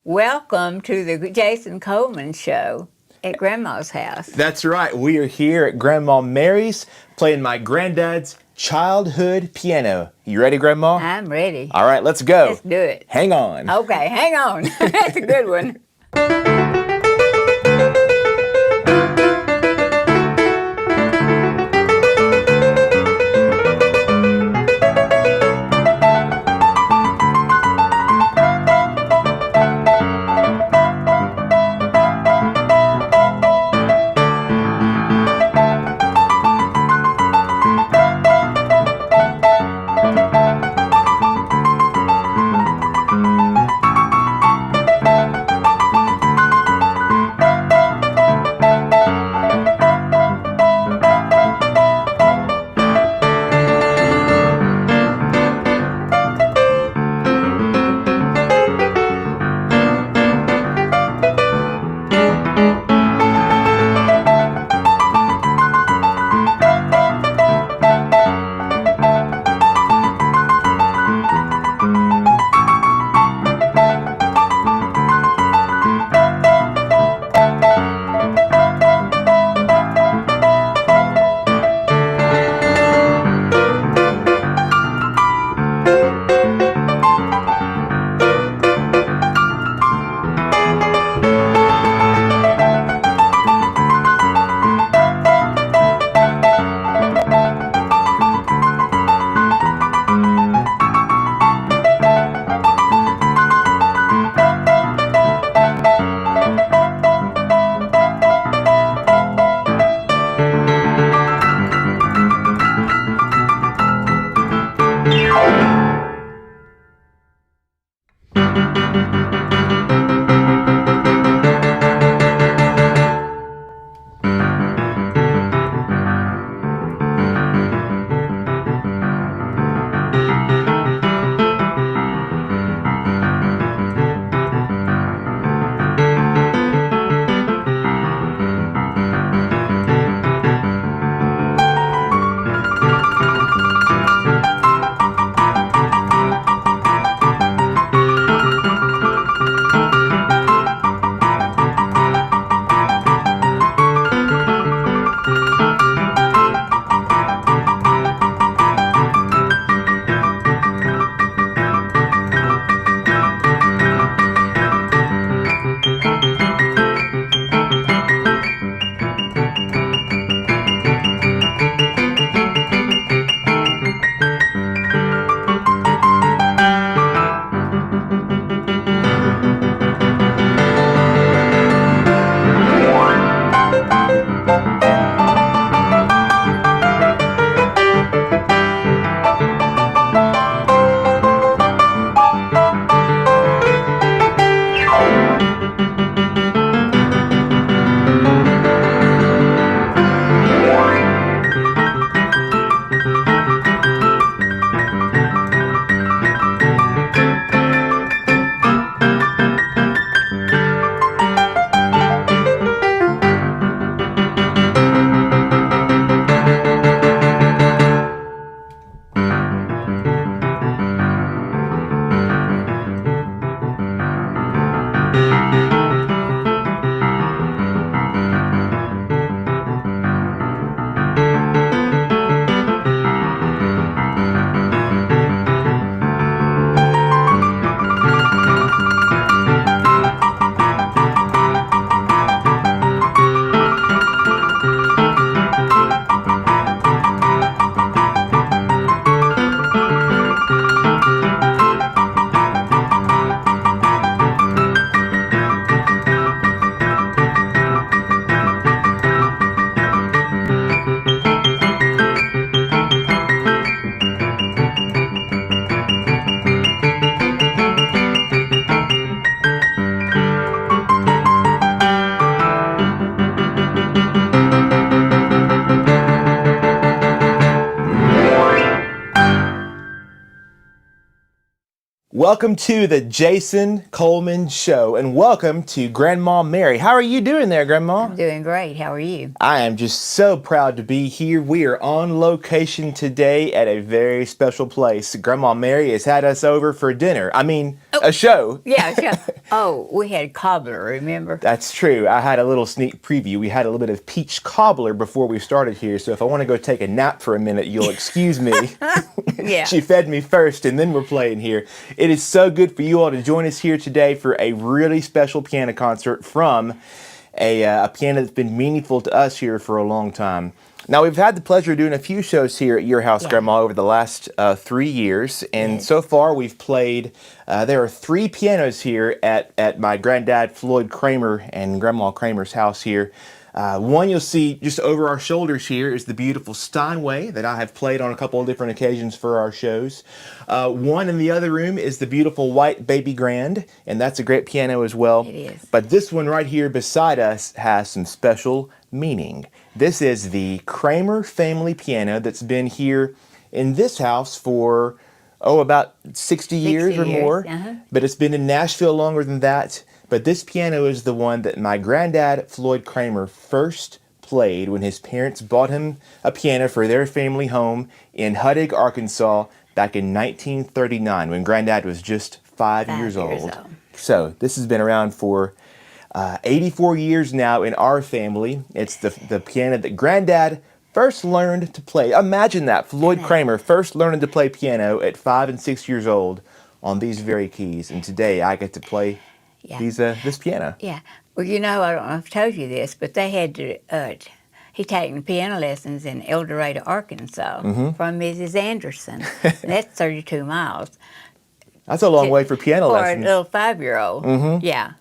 Welcome to the Jason Coleman Show at Grandma's house. That's right. We are here at Grandma Mary's playing my granddad's childhood piano. You ready, Grandma? I'm ready. All right, let's go. Let's do it. Hang on. Okay, hang on. That's a good one. Welcome to the Jason Coleman Show, and welcome to Grandma Mary. How are you doing there, Grandma? I'm doing great. How are you? I am just so proud to be here. We are on location today at a very special place. Grandma Mary has had us over for dinner. A show. Yeah, sure. Oh, we had cobbler, remember? That's true. I had a little sneak preview. We had a little bit of peach cobbler before we started here, so if I want to go take a nap for a minute, you'll excuse me. Yeah. She fed me first, and then we're playing here. It is so good for you all to join us here today for a really special piano concert from a piano that's been meaningful to us here for a long time. Now, we've had the pleasure of doing a few shows here at your house, Grandma, over the last 3 years. And so far, we've played, there are 3 pianos here at my granddad, Floyd Kramer, and Grandma Kramer's house here. One you'll see just over our shoulders here is the beautiful Steinway that I have played on a couple of different occasions for our shows. One in the other room is the beautiful white Baby Grand, and that's a great piano as well. It is. But this one right here beside us has some special meaning. This is the Kramer family piano that's been here in this house for, about 60 years or more. But it's been in Nashville longer than that. But this piano is the one that my granddad, Floyd Kramer, first played when his parents bought him a piano for their family home in Huttig, Arkansas, back in 1939, when Granddad was just 5 years old. So this has been around for 84 years now in our family. It's the piano that Granddad first learned to play. Imagine that, Floyd Kramer first learning to play piano at 5 and 6 years old on these very keys. And today I get to play this piano. Yeah. Well, I don't know if I told you this, but they had to, he taken piano lessons in El Dorado, Arkansas from Mrs. Anderson. And that's 32 miles. That's a long way for piano lessons. For a little 5-year-old. Yeah.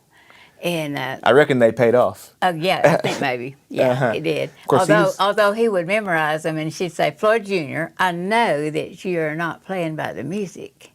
And I reckon they paid off. Oh, yeah, I think maybe. Yeah, he did. Of course, although he would memorize them, and she'd say, Floyd Jr., I know that you're not playing by the music.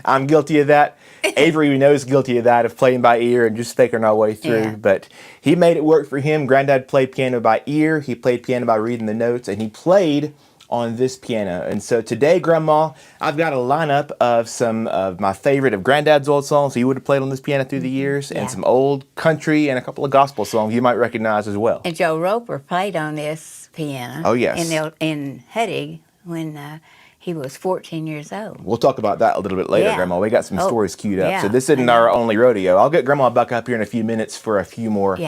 I'm guilty of that. Avery, we know, is guilty of that, of playing by ear and just faking our way through. Yeah. But he made it work for him. Granddad played piano by ear. He played piano by reading the notes, and he played on this piano. And so today, Grandma, I've got a lineup of some of my favorite of Granddad's old songs he would have played on this piano through the years, and some old country and a couple of gospel songs you might recognize as well. And Joe Roper played on this piano. Oh, yes. In Huttig when he was 14 years old. We'll talk about that a little bit later, Grandma. We got some stories queued up. Yeah, So this isn't our only rodeo. I'll get Grandma back up here in a few minutes for a few more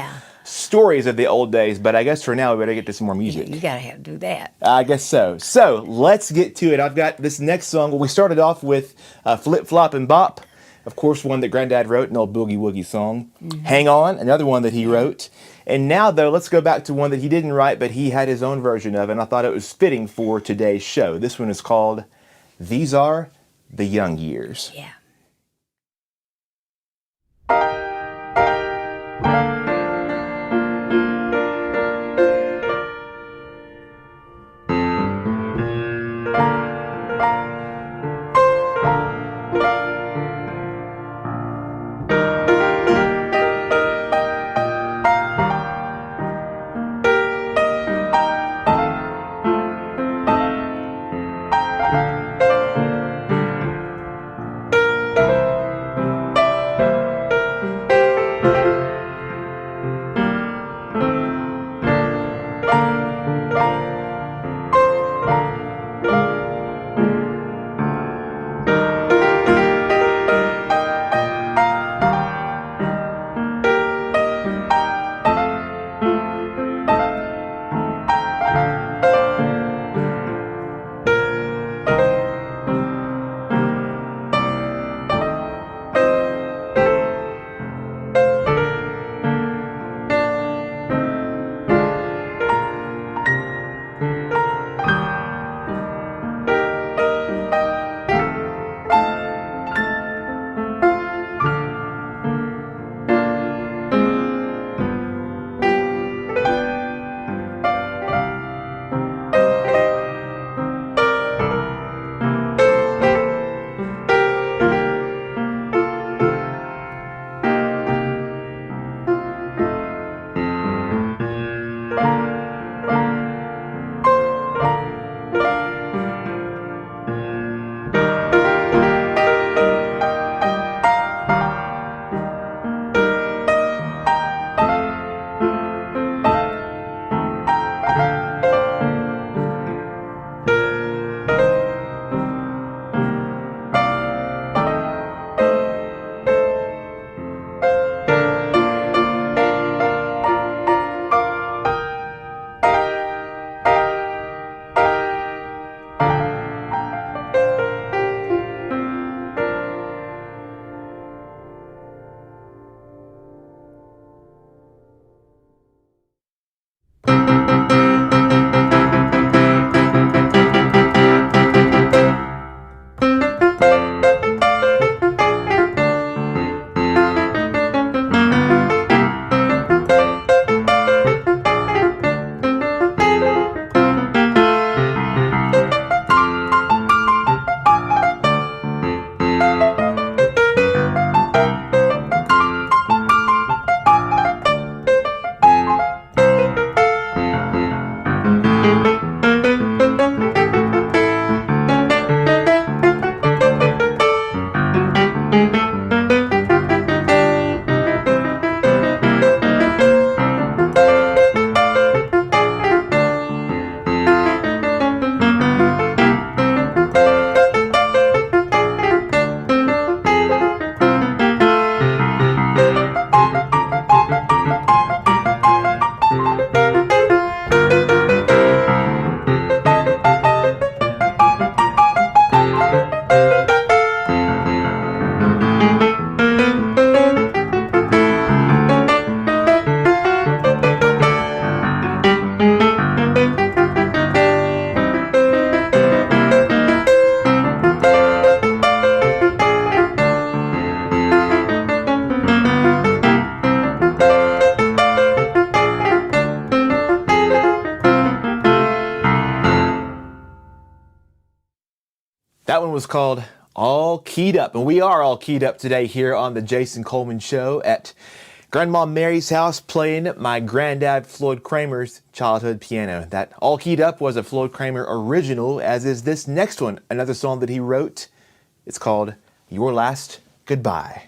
stories of the old days, but I guess for now we better get to some more music. You gotta have to do that. I guess so. So let's get to it. I've got this next song. Well, we started off with Flip, Flop, and Bop. Of course, one that Granddad wrote, an old Boogie Woogie song. Hang On, another one that he wrote. And now, though, let's go back to one that he didn't write, but he had his own version of, and I thought it was fitting for today's show. This one is called These Are the Young Years. Yeah. That one was called All Keyed Up, and we are all keyed up today here on the Jason Coleman Show at Grandma Mary's house, playing my granddad Floyd Kramer's childhood piano. That All Keyed Up was a Floyd Kramer original, as is this next one, another song that he wrote. It's called Your Last Goodbye.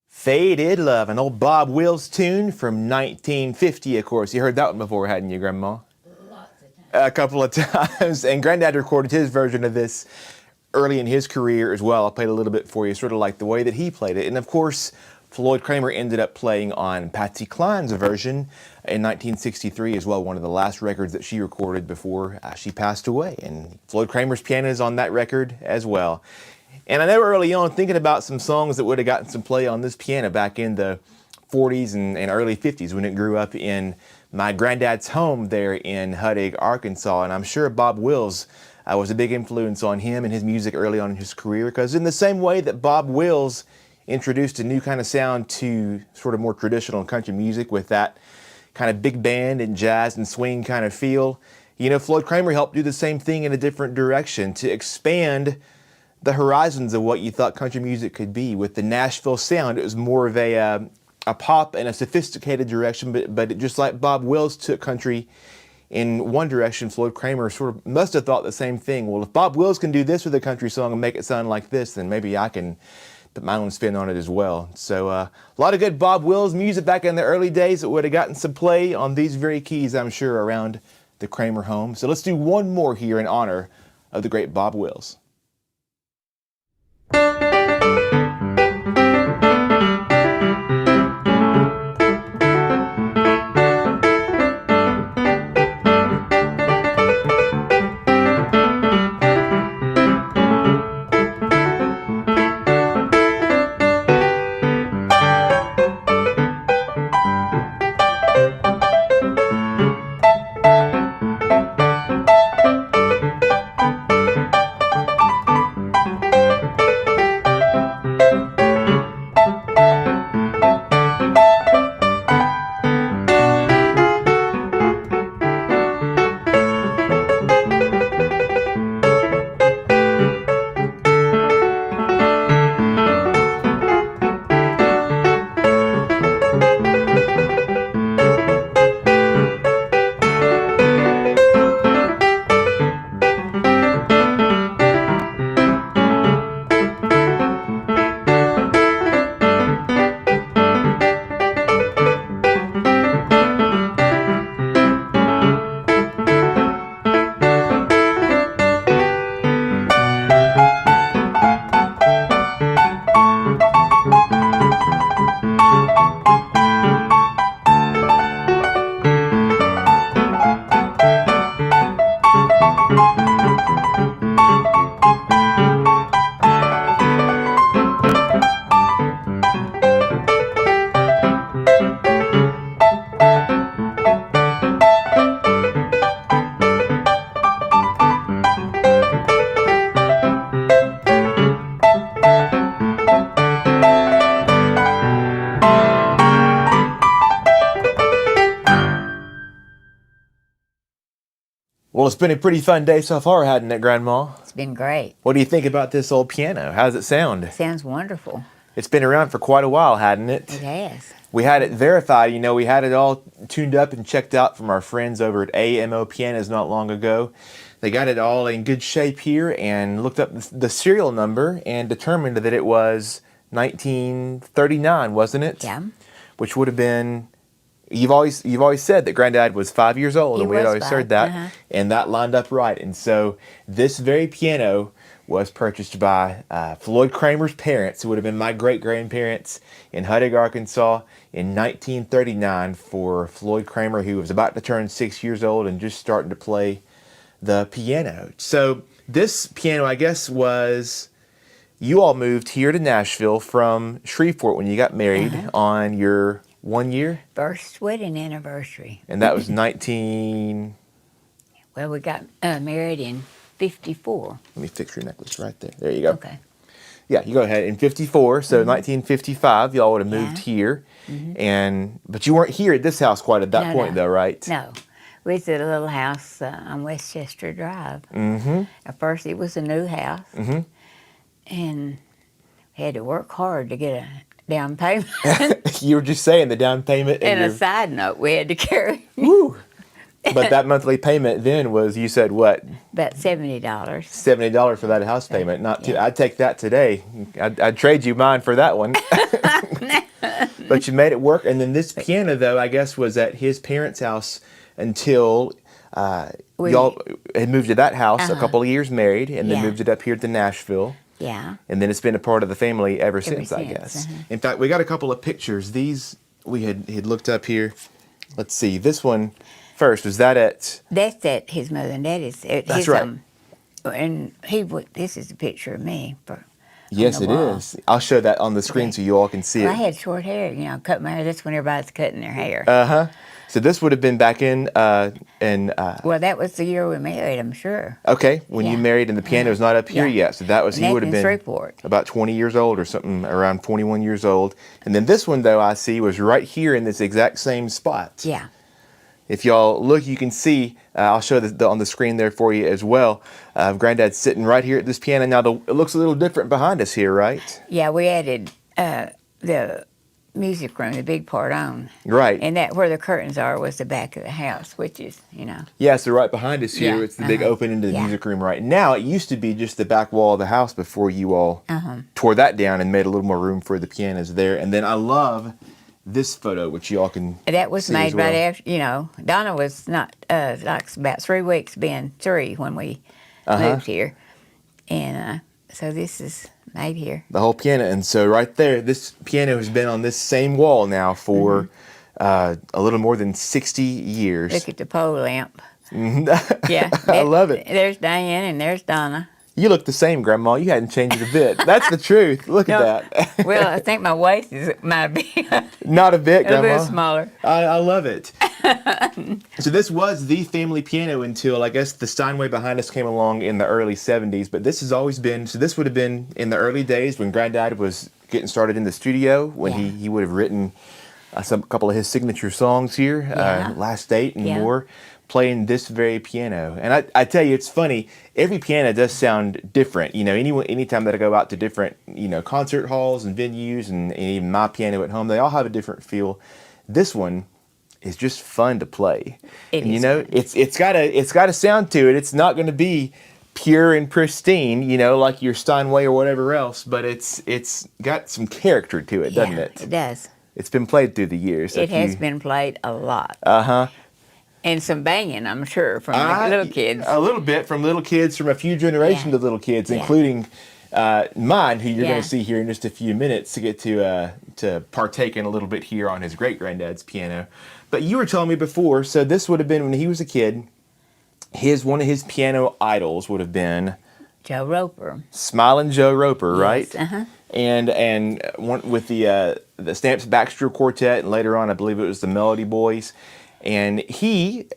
Faded Love, an old Bob Wills tune from 1950, of course. You heard that one before, hadn't you, Grandma? Lots of times. A couple of times. And Grandad recorded his version of this early in his career as well. I played a little bit for you, sort of like the way that he played it. And of course, Floyd Kramer ended up playing on Patsy Cline's version in 1963 as well, one of the last records that she recorded before she passed away. And Floyd Kramer's piano is on that record as well. And I know early on, thinking about some songs that would have gotten some play on this piano back in the 40s and early 50s when it grew up in my granddad's home there in Huttig, Arkansas. And I'm sure Bob Wills was a big influence on him and his music early on in his career, because in the same way that Bob Wills introduced a new kind of sound to sort of more traditional country music with that kind of big band and jazz and swing kind of feel. You know, Floyd Cramer helped do the same thing in a different direction to expand the horizons of what you thought country music could be. With the Nashville sound, it was more of a pop and a sophisticated direction, but just like Bob Wills took country in one direction, Floyd Cramer sort of must have thought the same thing. Well, if Bob Wills can do this with a country song and make it sound like this, then maybe I can put my own spin on it as well. So a lot of good Bob Wills music back in the early days that would have gotten some play on these very keys, I'm sure, around the Kramer home. So let's do one more here in honor of the great Bob Wills. Well, it's been a pretty fun day so far, hasn't it, Grandma? It's been great. What do you think about this old piano? How does it sound? It sounds wonderful. It's been around for quite a while, hadn't it? It has. We had it verified, you know, we had it all tuned up and checked out from our friends over at AMO Pianos not long ago. They got it all in good shape here and looked up the serial number and determined that it was 1939, wasn't it? Yeah. Which would have been, you've always said that Grandad was 5 years old, and we had always heard that, and that lined up right. And so this very piano was purchased by Floyd Kramer's parents, who would have been my great-grandparents, in Huttig, Arkansas, in 1939 for Floyd Kramer, who was about to turn 6 years old and just starting to play the piano. So this piano, I guess, was, you all moved here to Nashville from Shreveport when you got married on your 1 year? First wedding anniversary. And that was 19... Well, we got married in 54. Let me fix your necklace right there. There you go. Okay. Yeah, you go ahead. In 54, so 1955, y'all would have moved here. But you weren't here at this house quite at that point, though, right? No. We was at a little house on Westchester Drive. At first, it was a new house. And we had to work hard to get a down payment. You were just saying the down payment. And a side note we had to carry. Woo! But that monthly payment then was, you said what? About $70. $70 for that house payment. Not too, I'd take that today. I'd trade you mine for that one. But you made it work. And then this piano, though, I guess was at his parents' house until y'all had moved to that house a couple of years married, and then moved it up here to Nashville. Yeah. And then it's been a part of the family ever since, I guess. In fact, we got a couple of pictures. These we had looked up here. Let's see. This one first, was that at? That's at his mother and daddy's. That's right. And this is a picture of me. Yes, it is. I'll show that on the screen so you all can see it. I had short hair, you know, cut my hair. That's when everybody's cutting their hair. So this would have been back in well, that was the year we married, I'm sure. Okay, when you married and the piano's not up here yet. So that was, he would have been Shreveport. About 20 years old or something, around 21 years old. And then this one, though, I see was right here in this exact same spot. Yeah. If y'all look, you can see, I'll show on the screen there for you as well. Granddad's sitting right here at this piano. Now, it looks a little different behind us here, right? Yeah, we added the music room, the big part on. Right. And that where the curtains are was the back of the house, which is, Yeah, so right behind us here, Yeah, it's the big open into the music room right now. It used to be just the back wall of the house before you all tore that down and made a little more room for the pianos there. And then I love this photo, which you all can that was see made as well. right after, Donna was not, like about 3 weeks being 3 when we moved here. And so this is made here. The whole piano. And so right there, this piano has been on this same wall now for a little more than 60 years. Look at the pole lamp. Yeah. I love it. There's Diane and there's Donna. You look the same, Grandma. You hadn't changed it a bit. That's the truth. Look at that. Well, I think my waist might be Not a bit, a Grandma. little smaller. I love it. So this was the family piano until, I guess, the Steinway behind us came along in the early 70s. But this has always been, so this would have been in the early days when Granddad was getting started in the studio, when he would have written a couple of his signature songs here, Last Date and more, playing this very piano. And I tell you, it's funny, every piano does sound different. Anytime that I go out to different, concert halls and venues and even my piano at home, they all have a different feel. This one is just fun to play. It's got a sound to it. It's not going to be pure and pristine, like your Steinway or whatever else, but it's got some character to it, doesn't it? It does. It's been played through the years. It has been played a lot. Uh-huh. And some banging, I'm sure, from the little kids. A little bit from little kids, from a few generations of little kids, including mine, who you're going to see here in just a few minutes, to get to partake in a little bit here on his great-granddad's piano. But you were telling me before, so this would have been when he was a kid, one of his piano idols would have been Joe Roper. Smiling Joe Roper, right? Yes, uh-huh. And one with the Stamps Baxter Quartet, and later on I believe it was the Melody Boys. And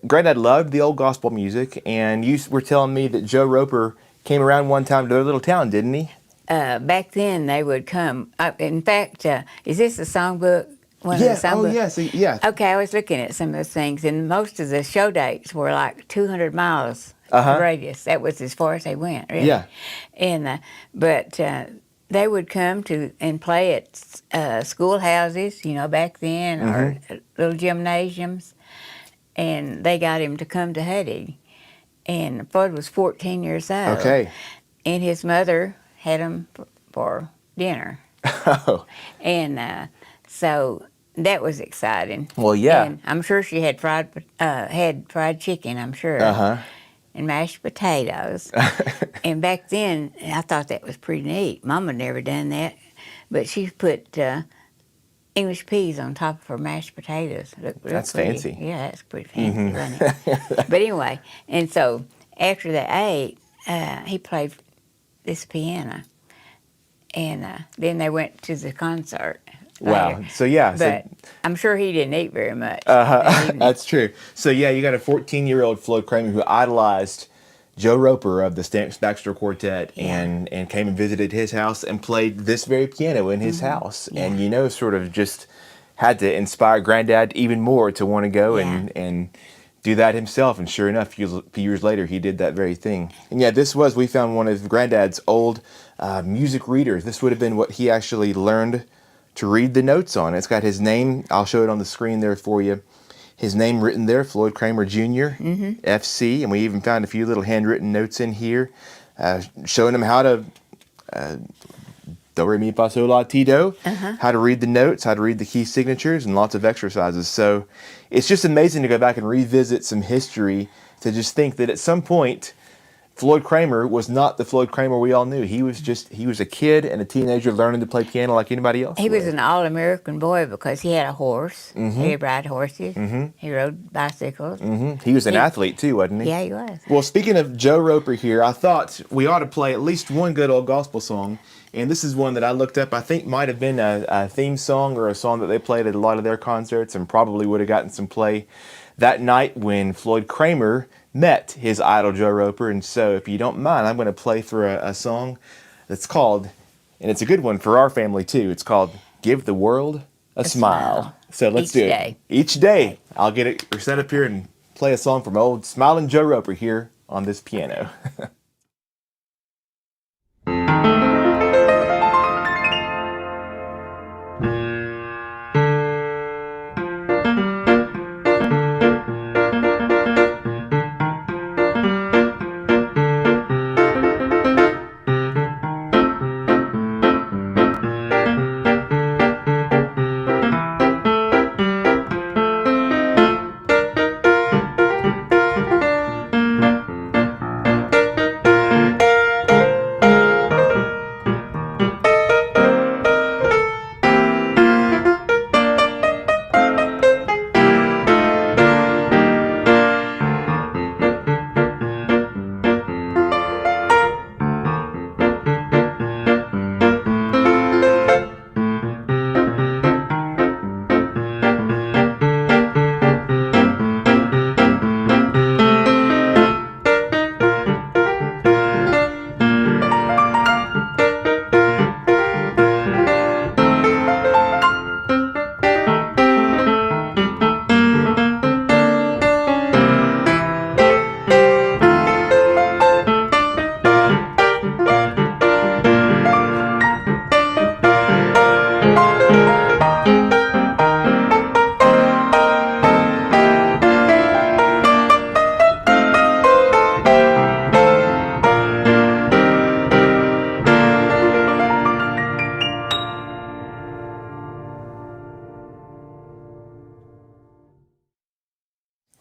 Granddad loved the old gospel music, and you were telling me that Joe Roper came around one time to their little town, didn't he? Back then they would come. In fact, is this the songbook? Yes. Oh, yes. Yeah. Okay, I was looking at some of those things, and most of the show dates were like 200 miles radius. That was as far as they went, really. Yeah. And but they would come to and play at schoolhouses, back then, or little gymnasiums. And they got him to come to Huddy. And Floyd was 14 years old. Okay. And his mother had him for dinner. Oh. And so that was exciting. Well, yeah. And I'm sure she had fried chicken, I'm sure. Uh-huh. And mashed potatoes. And back then, I thought that was pretty neat. Mama never done that. But she put English peas on top of her mashed potatoes. That's pretty. fancy. Yeah, that's pretty fancy, wasn't it? But anyway, and so after they ate, he played this piano. And then they went to the concert. Wow. Later. So, yeah. But I'm sure he didn't eat very much. That's true. So, yeah, you got a 14-year-old Floyd Kramer who idolized Joe Roper of the Stamps Baxter Quartet and came and visited his house and played this very piano in his house. Yeah. And, sort of just had to inspire Granddad even more to want to go and do that himself. And sure enough, a few years later, he did that very thing. And yeah, we found one of Granddad's old music readers. This would have been what he actually learned to read the notes on. It's got his name. I'll show it on the screen there for you. His name written there, Floyd Kramer Jr., FC, and we even found a few little handwritten notes in here showing him how to do, re, mi, fa, sol, la, ti, do, how to read the notes, how to read the key signatures, and lots of exercises. So it's just amazing to go back and revisit some history, to just think that at some point, Floyd Kramer was not the Floyd Kramer we all knew. He was a kid and a teenager learning to play piano like anybody else. He was an all-American boy because he had a horse. He could ride horses. He rode bicycles. He was an athlete too, wasn't he? Yeah, he was. Well, speaking of Joe Roper here, I thought we ought to play at least one good old gospel song. And this is one that I looked up, I think might have been a theme song or a song that they played at a lot of their concerts and probably would have gotten some play that night when Floyd Kramer met his idol Joe Roper. And so if you don't mind, I'm going to play for a song that's called, and it's a good one for our family too, it's called Give the World a smile. So let's Each do it. day. Each day. I'll get it set up here and play a song from old Smiling Joe Roper here on this piano.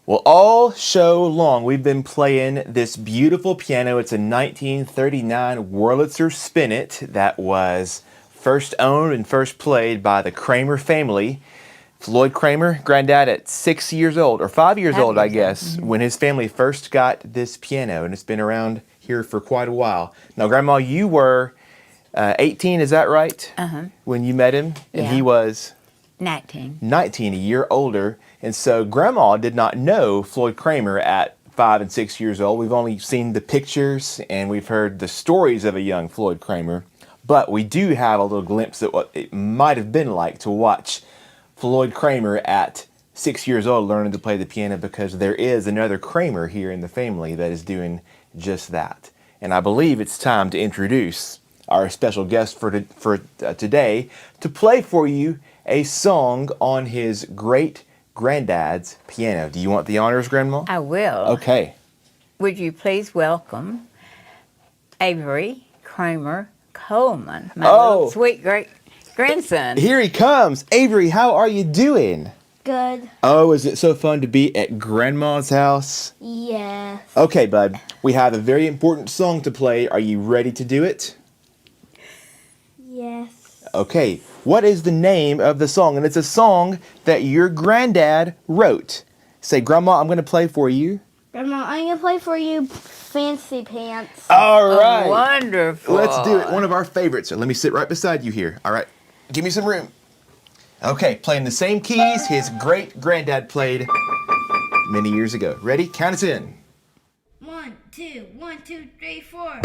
Well, all show long, we've been playing this beautiful piano. It's a 1939 Wurlitzer Spinet that was first owned and first played by the Kramer family. Floyd Kramer, Grandad, at 6 years old, or 5 years old, I guess, when his family first got this piano, and it's been around here for quite a while. Now, Grandma, you were 18, is that right? When you met him? And he was? 19. 19, a year older. And so Grandma did not know Floyd Kramer at 5 and 6 years old. We've only seen the pictures and we've heard the stories of a young Floyd Kramer. But we do have a little glimpse at what it might have been like to watch Floyd Kramer at 6 years old learning to play the piano, because there is another Kramer here in the family that is doing just that. And I believe it's time to introduce our special guest for today to play for you a song on his great granddad's piano. Do you want the honors, Grandma? I will. Okay. Would you please welcome Avery Kramer Coleman, my little sweet great grandson. Here he comes. Avery, how are you doing? Good. Oh, is it so fun to be at Grandma's house? Yes. Okay, bud. We have a very important song to play. Are you ready to do it? Yes. Okay. What is the name of the song? And it's a song that your granddad wrote. Say, Grandma, I'm going to play for you. Grandma, I'm going to play for you Fancy Pants. All right. Oh, wonderful. Let's do it. One of our favorites. So let me sit right beside you here. All right. Give me some room. Okay. Playing the same keys his great granddad played many years ago. Ready? Count us in. 1, 2, 1, 2, 3, 4.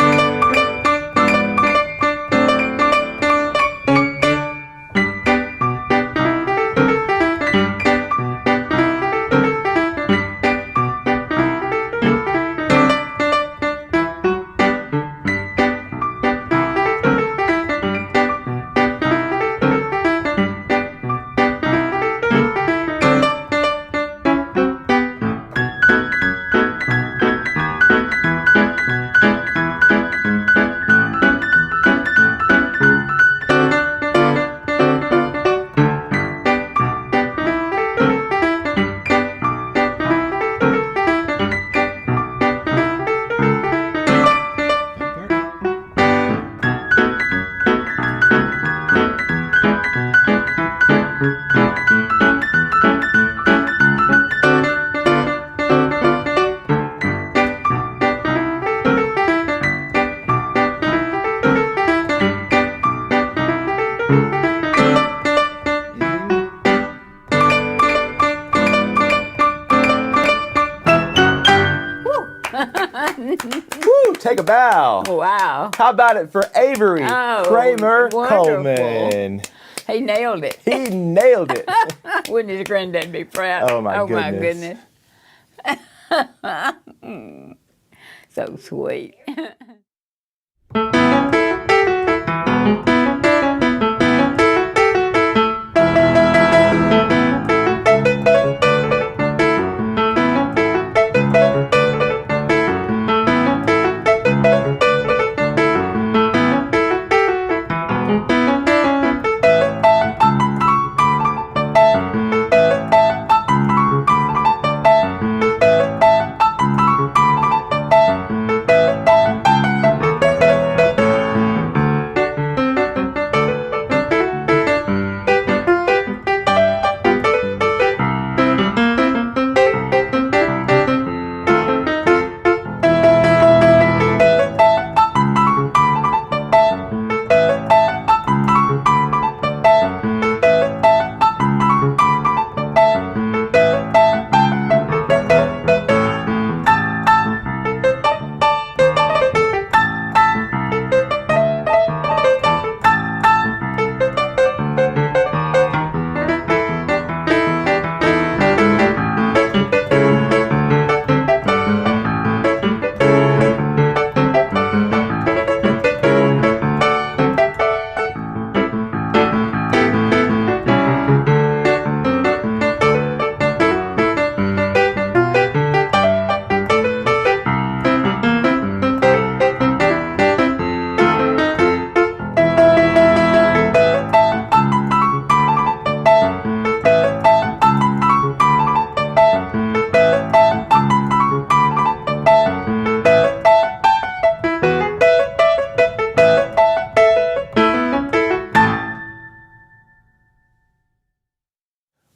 Woo, take a bow. Wow. How about it for Avery Kramer wonderful. Coleman? He nailed it. He nailed it. Wouldn't his granddad be proud? Oh, my my goodness. goodness. So sweet.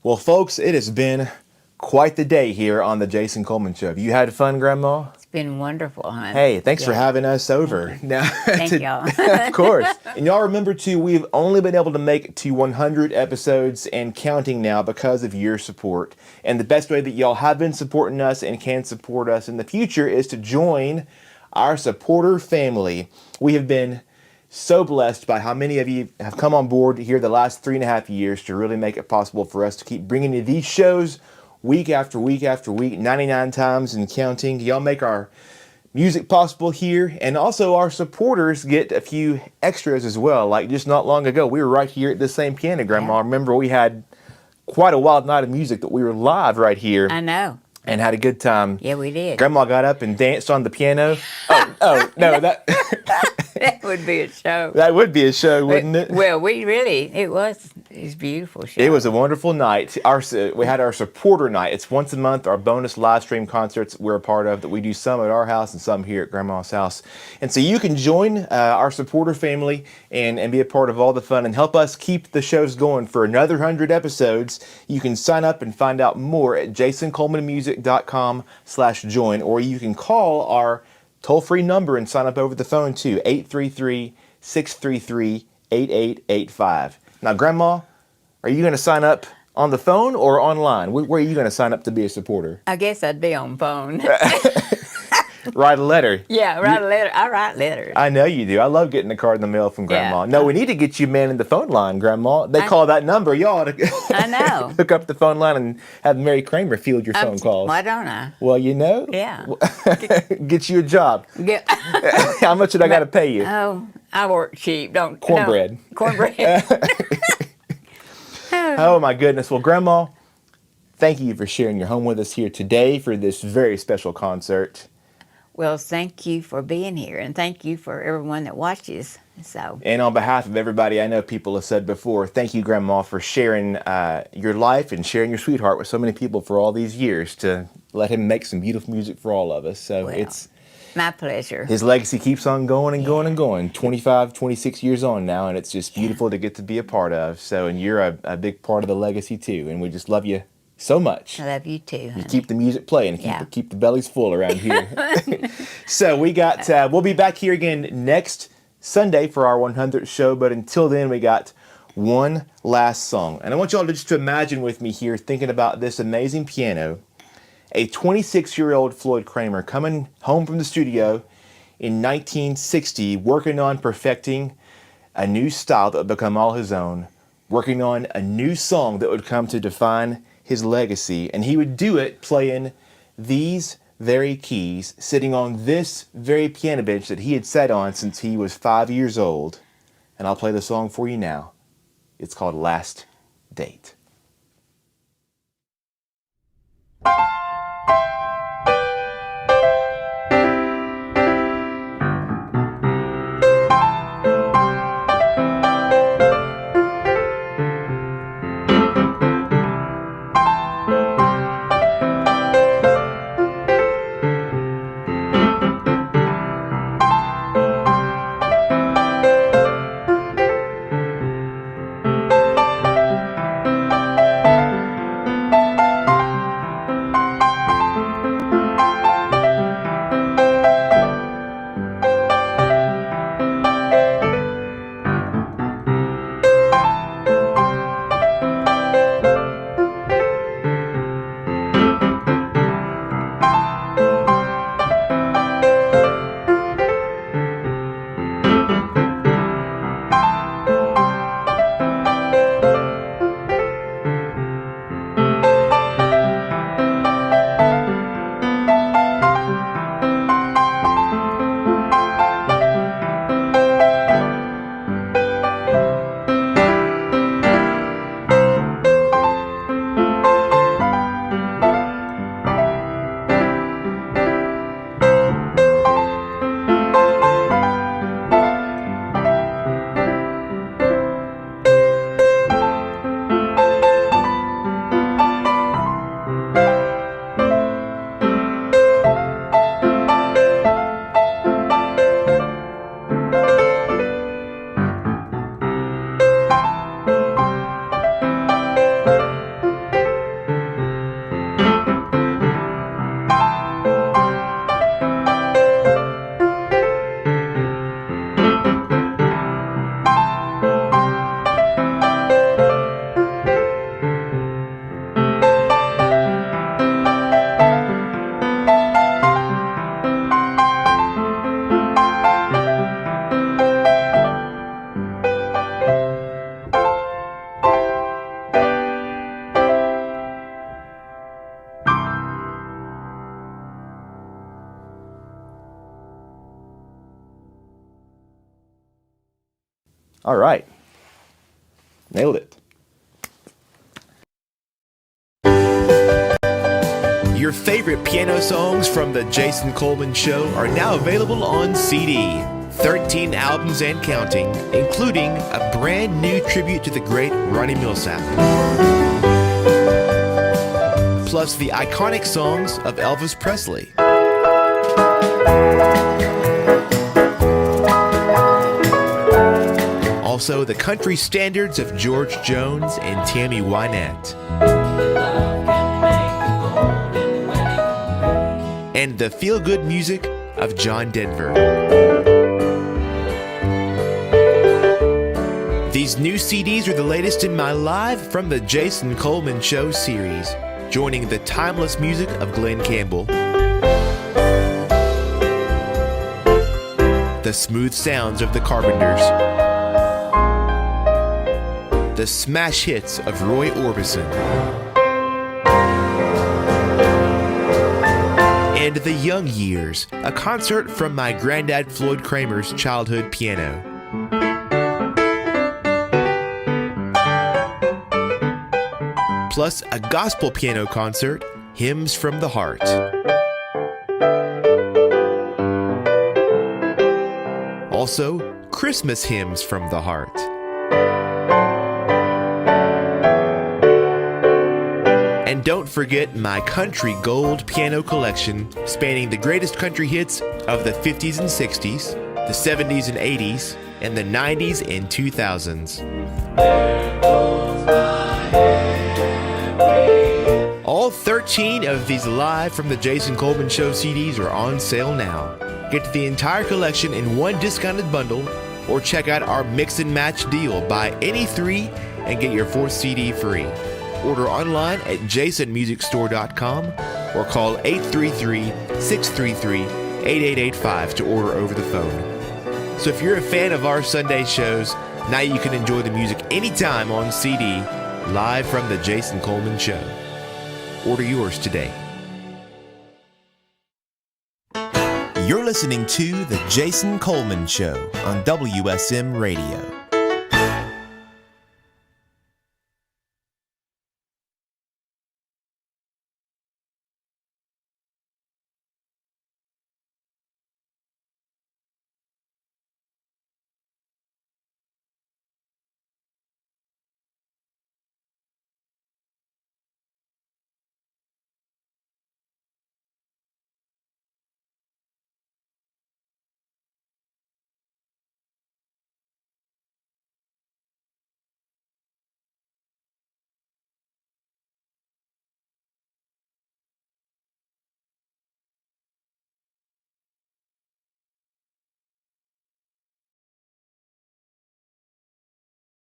Well, folks, it has been quite the day here on the Jason Coleman Show. Have you had fun, Grandma? It's been wonderful, hon. Hey, thanks for Yeah. having us over. Now, Thank y'all. of course. And y'all remember, too, we've only been able to make it to 100 episodes and counting now because of your support. And the best way that y'all have been supporting us and can support us in the future is to join our supporter family. We have been so blessed by how many of you have come on board here the last 3.5 years to really make it possible for us to keep bringing you these shows week after week after week, 99 times and counting. Y'all make our music possible here, and also our supporters get a few extras as well. Like just not long ago, we were right here at the same piano, Grandma. Yeah. Remember, we had quite a wild night of music that we were live right here I know. and had a good time. Yeah, we did. Grandma got up and danced on the piano. Oh no, that That would be a show. that would be a show, wouldn't it? Well, it was a beautiful show. It was a wonderful night. We had our supporter night. It's once a month, our bonus live stream concerts we're a part of that we do some at our house and some here at Grandma's house. And so you can join our supporter family and be a part of all the fun and help us keep the shows going for another 100 episodes. You can sign up and find out more at jasoncolemanmusic.com/join, or you can call our toll-free number and sign up over the phone too, 833-633-8885. Now, Grandma, are you going to sign up on the phone or online? Where are you going to sign up to be a supporter? I guess I'd be on phone. Write a letter. Yeah, write a letter. I write letters. I know you do. I love getting a card in the mail from Grandma. Yeah. No, we need to get you man in the phone line, Grandma. They call that number. You ought to I know. hook up the phone line and have Mary Kramer field your phone calls. Why don't I? Well, you know. Yeah. Get you a job. Get, How much did I got to pay you? oh, I work cheap. Don't Cornbread. No, cornbread. Oh, my goodness. Well, Grandma, thank you for sharing your home with us here today for this very special concert. Well, thank you for being here, and thank you for everyone that watches. So, And on behalf of everybody, I know people have said before, thank you, Grandma, for sharing your life and sharing your sweetheart with so many people for all these years to let him make some beautiful music for all of us. So Well, it's my pleasure. his legacy keeps on going and going and going. 25, 26 years on now, and it's just beautiful to get to be a part of. So, and you're a big part of the legacy too, and we just love you so much. I love you too, You honey. keep the music playing, Yeah. keep the bellies full around here. So we got, we'll be back here again next Sunday for our 100th show, but until then we got one last song. And I want y'all just to imagine with me here, thinking about this amazing piano, a 26-year-old Floyd Kramer coming home from the studio in 1960, working on perfecting a new style that would become all his own, working on a new song that would come to define his legacy. And he would do it playing these very keys, sitting on this very piano bench that he had sat on since he was 5 years old. And I'll play the song for you now. It's called Last Date. All right. Nailed it. Your favorite piano songs from the Jason Coleman Show are now available on CD. 13 albums and counting, including a brand new tribute to the great Ronnie Milsap. Plus the iconic songs of Elvis Presley. Also, the country standards of George Jones and Tammy Wynette. And the feel-good music of John Denver. These new CDs are the latest in my Live from the Jason Coleman Show series, joining the timeless music of Glenn Campbell, the smooth sounds of the Carpenters, the smash hits of Roy Orbison, and The Young Years, a concert from my Grandad Floyd Kramer's childhood piano. Plus a gospel piano concert, Hymns from the Heart. Also, Christmas hymns from the heart. And don't forget my country gold piano collection spanning the greatest country hits of the 50s and 60s, the 70s and 80s, and the 90s and 2000s. There goes my Avery. All 13 of these Live from the Jason Coleman Show CDs are on sale now. Get the entire collection in one discounted bundle, or check out our mix and match deal. Buy any 3 and get your 4th CD free. Order online at jasonmusicstore.com or call 833-633-8885 to order over the phone. So if you're a fan of our Sunday shows, Now you can enjoy the music anytime on CD, live from the Jason Coleman Show. Order yours today. You're listening to The Jason Coleman Show on WSM Radio.